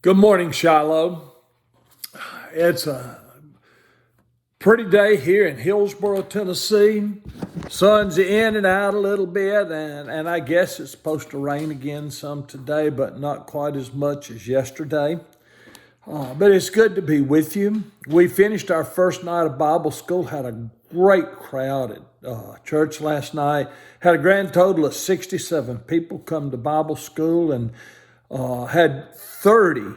Good morning, Shiloh. It's a pretty day here in Hillsboro, Tennessee. Sun's in and out a little bit, and I guess it's supposed to rain again some today, but not quite as much as yesterday. But it's good to be with you. We finished our first night of Bible school, had a great crowd at church last night, had a grand total of 67 people come to Bible school, and had 30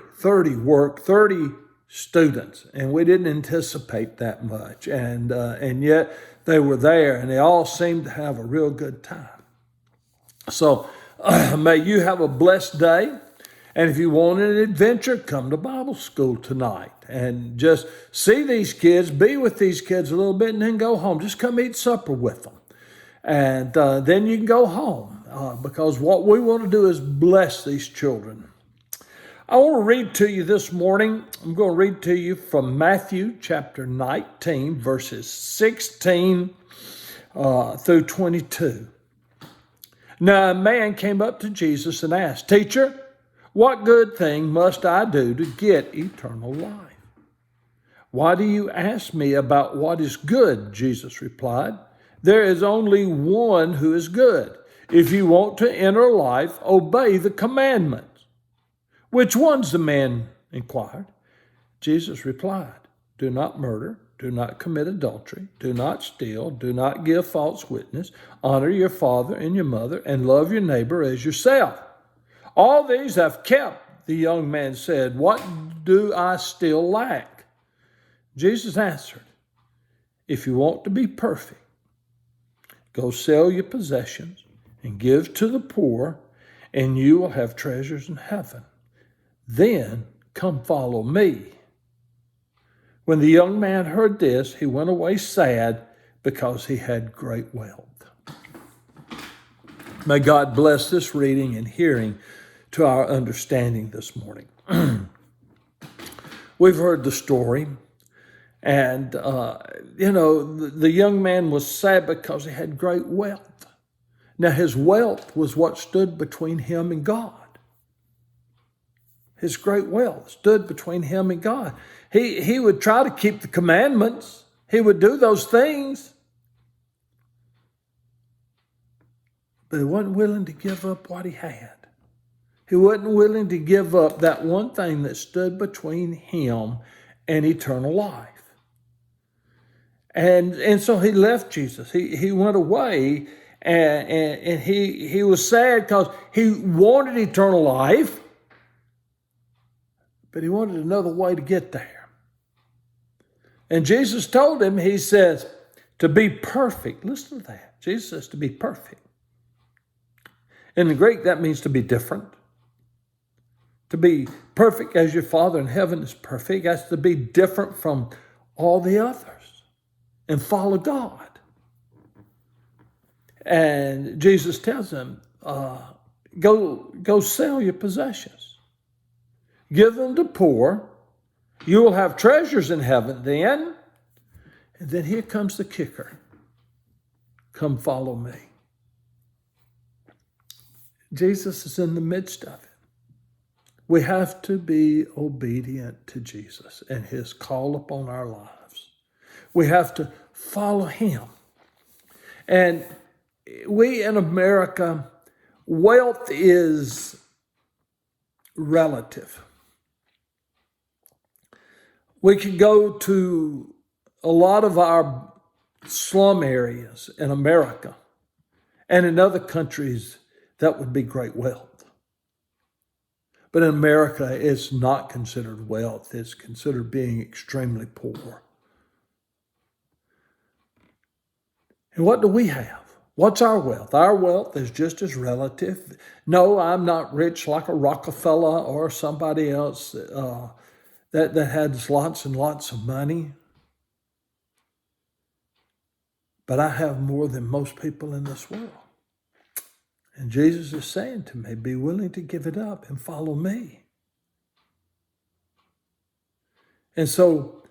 students, and we didn't anticipate that much, and yet they were there, and they all seemed to have a real good time. So may you have a blessed day, and if you want an adventure, come to Bible school tonight and just see these kids, be with these kids a little bit, and then go home. Just come eat supper with them, and then you can go home. Because what we want to do is bless these children. I want to read to you this morning. I'm going to read to you from Matthew chapter 19, verses 16 through 22. Now a man came up to Jesus and asked, "Teacher, what good thing must I do to get eternal life?" "Why do you ask me about what is good?" Jesus replied. "There is only one who is good. If you want to enter life, obey the commandments." "Which ones?" the man inquired. Jesus replied, "Do not murder, do not commit adultery, do not steal, do not give false witness, honor your father and your mother, and love your neighbor as yourself." "All these I've kept," the young man said. "What do I still lack?" Jesus answered, "If you want to be perfect, go sell your possessions and give to the poor, and you will have treasures in heaven. Then come follow me." When the young man heard this, he went away sad because he had great wealth. May God bless this reading and hearing to our understanding this morning. We've heard the story, and the young man was sad because he had great wealth. Now, his wealth was what stood between him and God. His great wealth stood between him and God. He would try to keep the commandments. He would do those things. But he wasn't willing to give up what he had. He wasn't willing to give up that one thing that stood between him and eternal life. And so he left Jesus. He went away. And he was sad because he wanted eternal life, but he wanted another way to get there. And Jesus told him, he says, to be perfect. Listen to that. Jesus says to be perfect. In the Greek, that means to be different. To be perfect as your Father in heaven is perfect. That's to be different from all the others and follow God. And Jesus tells them, go sell your possessions. Give them to poor. You will have treasures in heaven then. And then here comes the kicker. Come follow me. Jesus is in the midst of it. We have to be obedient to Jesus and his call upon our lives. We have to follow him. And we in America, wealth is relative. We could go to a lot of our slum areas in America, and in other countries, that would be great wealth. But in America, it's not considered wealth. It's considered being extremely poor. And what do we have? What's our wealth? Our wealth is just as relative. No, I'm not rich like a Rockefeller or somebody else that has lots and lots of money. But I have more than most people in this world. And Jesus is saying to me, be willing to give it up and follow me. And so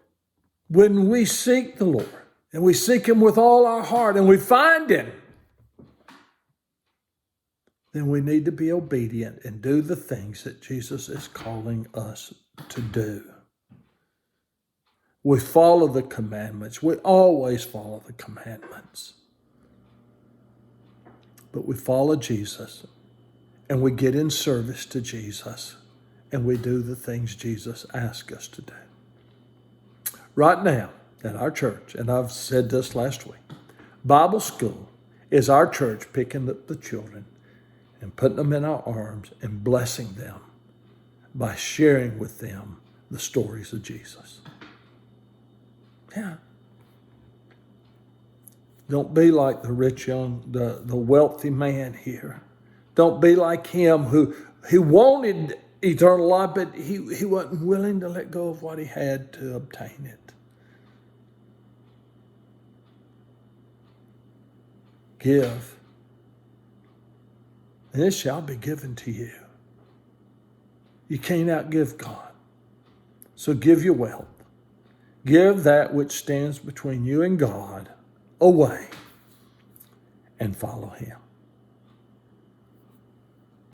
when we seek the Lord, and we seek him with all our heart, and we find him, then we need to be obedient and do the things that Jesus is calling us to do. We follow the commandments. We always follow the commandments. But we follow Jesus, and we get in service to Jesus, and we do the things Jesus asks us to do. Right now, at our church, and I've said this last week, Bible school is our church picking up the children and putting them in our arms and blessing them by sharing with them the stories of Jesus. Yeah. Don't be like the rich the wealthy man here. Don't be like him who he wanted eternal life, but he wasn't willing to let go of what he had to obtain it. Give, and it shall be given to you. You can't outgive God. So give your wealth. Give that which stands between you and God away and follow him.